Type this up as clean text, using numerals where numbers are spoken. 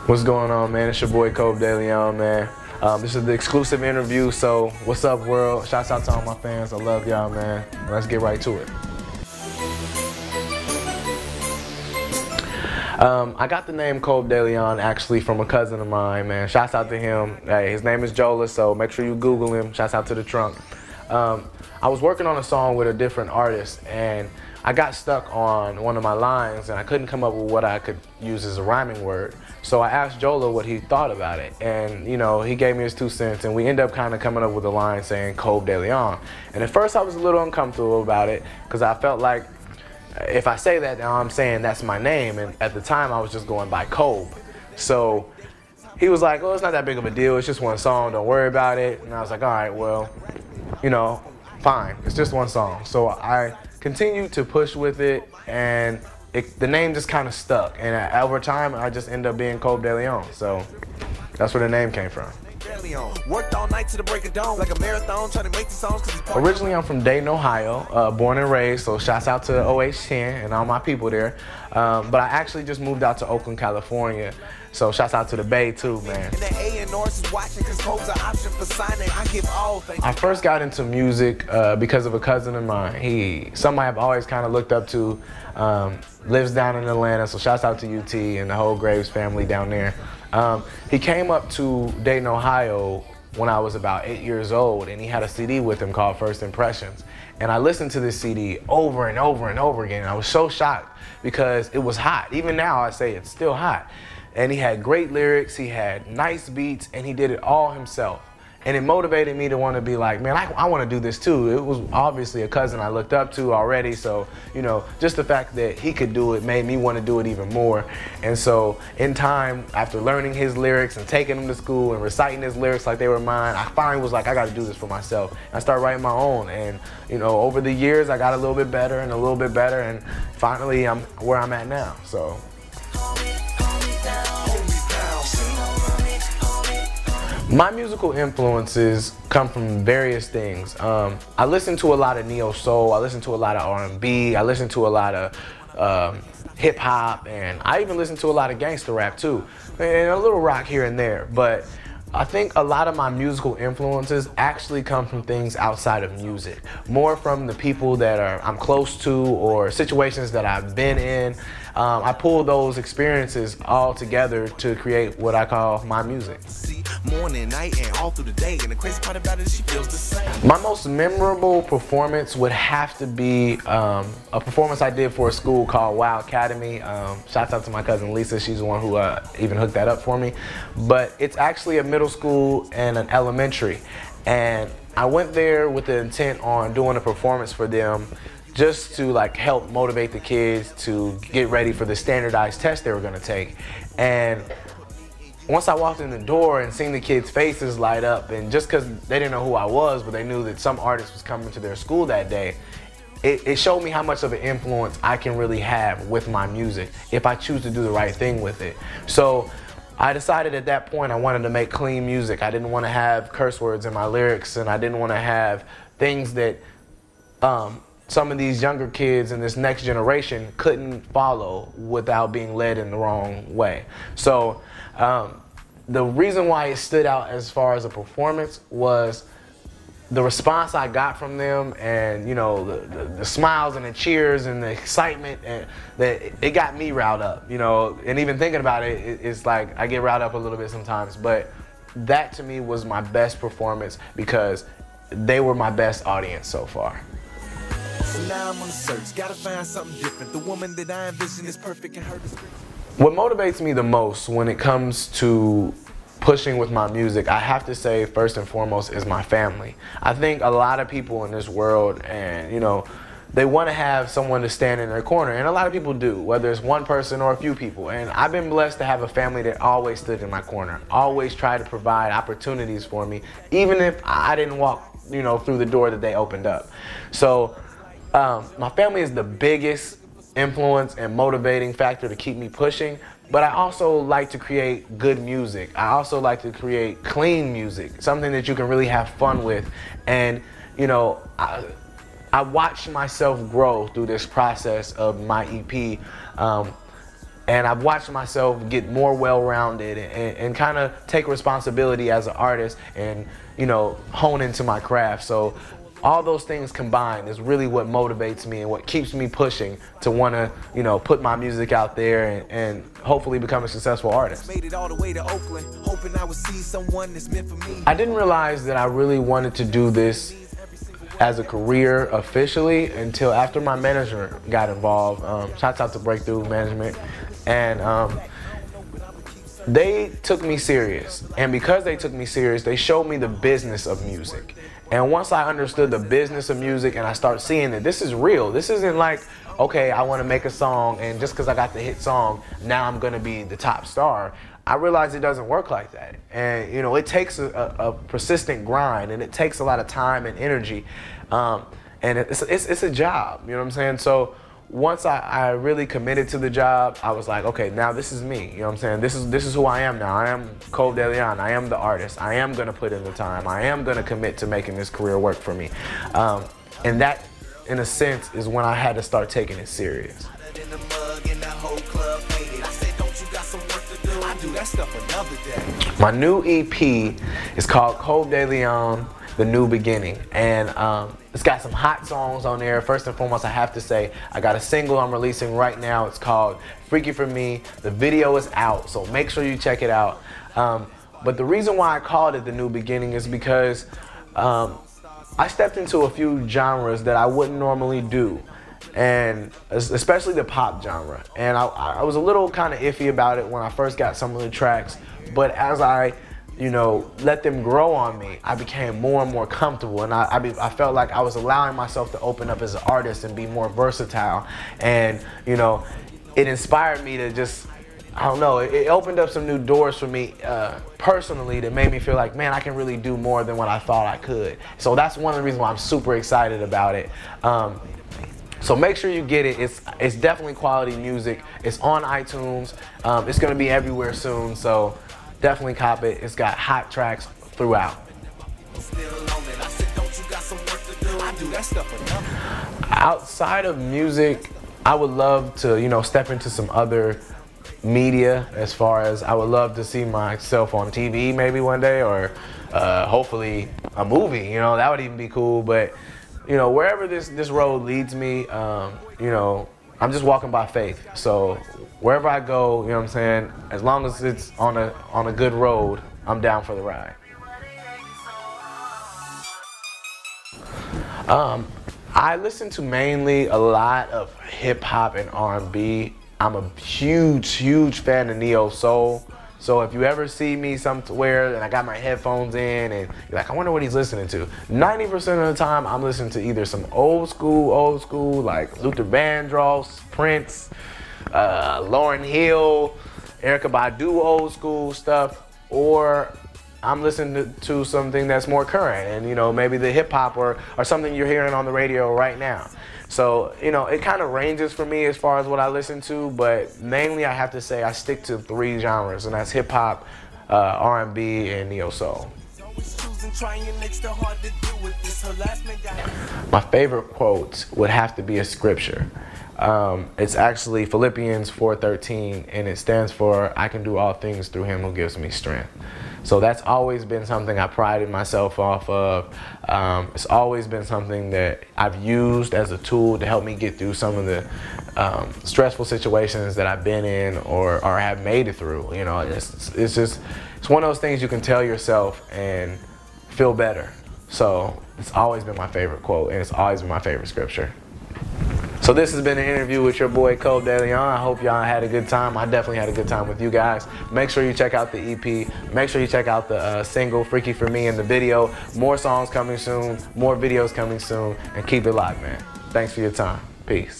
What's going on, man? It's your boy Colb man. This is the exclusive interview, so what's up, world? Shouts out to all my fans. I love y'all, man. Let's get right to it. I got the name Colb actually from a cousin of mine, man. Shouts out to him. Hey, his name is Jola, so make sure you Google him. Shouts out to the trunk. I was working on a song with a different artist, and I got stuck on one of my lines, and I couldn't come up with what I could use as a rhyming word. So I asked Jola what he thought about it, and you know, he gave me his 2 cents, and we ended up kind of coming up with a line saying Colb. And at first I was a little uncomfortable about it, because I felt like if I say that, now I'm saying that's my name, and at the time I was just going by Colb. So he was like, oh, it's not that big of a deal, it's just one song, don't worry about it. And I was like, all right, well, you know, fine, it's just one song. So I continued to push with it, and the name just kind of stuck. And over time, I just ended up being Colb. So that's where the name came from. Worked all night to the break of dawn, like a marathon, trying to make the songs. Originally, I'm from Dayton, Ohio, born and raised, so shouts out to OH10 and all my people there. But I actually just moved out to Oakland, California, so shouts out to the Bay too, man. I first got into music because of a cousin of mine. Somebody I've always kind of looked up to, lives down in Atlanta, so shouts out to UT and the whole Graves family down there. He came up to Dayton, Ohio when I was about 8 years old, and he had a CD with him called First Impressions. And I listened to this CD over and over and over again. I was so shocked because it was hot. Even now I say it's still hot. And he had great lyrics, he had nice beats, and he did it all himself. And it motivated me to want to be like, man, I want to do this too. It was obviously a cousin I looked up to already, so, you know, just the fact that he could do it made me want to do it even more. And so in time, after learning his lyrics and taking them to school and reciting his lyrics like they were mine, I finally was like, I got to do this for myself. And I started writing my own, and, you know, over the years, I got a little bit better and a little bit better, and finally I'm where I'm at now, so. My musical influences come from various things. I listen to a lot of neo soul, I listen to a lot of R&B, I listen to a lot of hip hop, and I even listen to a lot of gangster rap too, and a little rock here and there. But I think a lot of my musical influences actually come from things outside of music, more from the people that I'm close to or situations that I've been in. I pull those experiences all together to create what I call my music. Morning, night, and all through the day, and the crazy part about it is she feels the same. My most memorable performance would have to be a performance I did for a school called Wow Academy. Shouts out to my cousin Lisa, she's the one who even hooked that up for me. But it's actually a middle school and an elementary, and I went there with the intent on doing a performance for them just to like help motivate the kids to get ready for the standardized test they were going to take. And once I walked in the door and seen the kids' faces light up, and just because they didn't know who I was, but they knew that some artist was coming to their school that day, it showed me how much of an influence I can really have with my music if I choose to do the right thing with it. So I decided at that point I wanted to make clean music. I didn't want to have curse words in my lyrics, and I didn't want to have things that some of these younger kids in this next generation couldn't follow without being led in the wrong way. So the reason why it stood out as far as a performance was the response I got from them, and you know, the smiles and the cheers and the excitement, and that it got me riled up, you know. And even thinking about it, it's like I get riled up a little bit sometimes, but that to me was my best performance because they were my best audience so far. So now I'm on the search, gotta find something different. The woman that I envision is perfect in her description. What motivates me the most when it comes to pushing with my music, I have to say first and foremost, is my family. I think a lot of people in this world, and you know, they want to have someone to stand in their corner, and a lot of people do, whether it's one person or a few people. And I've been blessed to have a family that always stood in my corner, always tried to provide opportunities for me, even if I didn't walk, you know, through the door that they opened up. So my family is the biggest influence and motivating factor to keep me pushing, but I also like to create good music. I also like to create clean music, something that you can really have fun with. And you know, I watched myself grow through this process of my EP. And I've watched myself get more well-rounded and kind of take responsibility as an artist and, you know, hone into my craft. So all those things combined is really what motivates me and what keeps me pushing to want to, you know, put my music out there and hopefully become a successful artist. Made it all the way to Oakland, hoping I would see someone that's meant for me. I didn't realize that I really wanted to do this as a career officially until after my manager got involved. Shouts out to Breakthrough Management. And they took me serious. And because they took me serious, they showed me the business of music. And once I understood the business of music and I start seeing that this is real, this isn't like, okay, I want to make a song and just because I got the hit song, now I'm going to be the top star. I realized it doesn't work like that. And, you know, it takes a persistent grind, and it takes a lot of time and energy. And it's a job, you know what I'm saying? So once I really committed to the job, I was like, okay, now this is me, you know what I'm saying? This is who I am now. I am Colb DeLeon. I am the artist. I am going to put in the time. I am going to commit to making this career work for me. And that, in a sense, is when I had to start taking it serious. My new EP is called Colb DeLeon, The New Beginning, and it's got some hot songs on there. First and foremost, I have to say, I got a single I'm releasing right now. It's called Freaky For Me. The video is out, so make sure you check it out. But the reason why I called it The New Beginning is because I stepped into a few genres that I wouldn't normally do, and especially the pop genre. And I was a little kind of iffy about it when I first got some of the tracks, but as I, you know, let them grow on me, I became more and more comfortable, and I felt like I was allowing myself to open up as an artist and be more versatile. And, you know, it inspired me to just, I don't know, it opened up some new doors for me personally that made me feel like, man, I can really do more than what I thought I could. So that's one of the reasons why I'm super excited about it. So make sure you get it. It's definitely quality music. It's on iTunes. It's going to be everywhere soon, so definitely cop it. It's got hot tracks throughout. Outside of music, I would love to, you know, step into some other media, as far as I would love to see myself on TV maybe one day, or hopefully a movie, you know, that would even be cool. But, you know, wherever this road leads me, you know, I'm just walking by faith. So wherever I go, you know what I'm saying, as long as it's on a good road, I'm down for the ride. I listen to mainly a lot of hip hop and R&B. I'm a huge fan of neo soul. So if you ever see me somewhere and I got my headphones in and you're like, I wonder what he's listening to, 90% of the time I'm listening to either some old school like Luther Vandross, Prince, Lauryn Hill, Erykah Badu, old school stuff, or I'm listening to something that's more current, and, you know, maybe the hip hop or something you're hearing on the radio right now. So, you know, it kind of ranges for me as far as what I listen to, but mainly I have to say I stick to 3 genres, and that's hip hop, R&B, and neo soul. My favorite quote would have to be a scripture. It's actually Philippians 4:13, and it stands for, I can do all things through him who gives me strength. So that's always been something I prided myself off of. It's always been something that I've used as a tool to help me get through some of the stressful situations that I've been in or have made it through. You know, it's one of those things you can tell yourself and feel better. So it's always been my favorite quote, and it's always been my favorite scripture. So this has been an interview with your boy Colb DeLeon. I hope y'all had a good time. I definitely had a good time with you guys. Make sure you check out the EP. Make sure you check out the single Freaky For Me and the video. More songs coming soon, more videos coming soon, and keep it locked, man. Thanks for your time. Peace.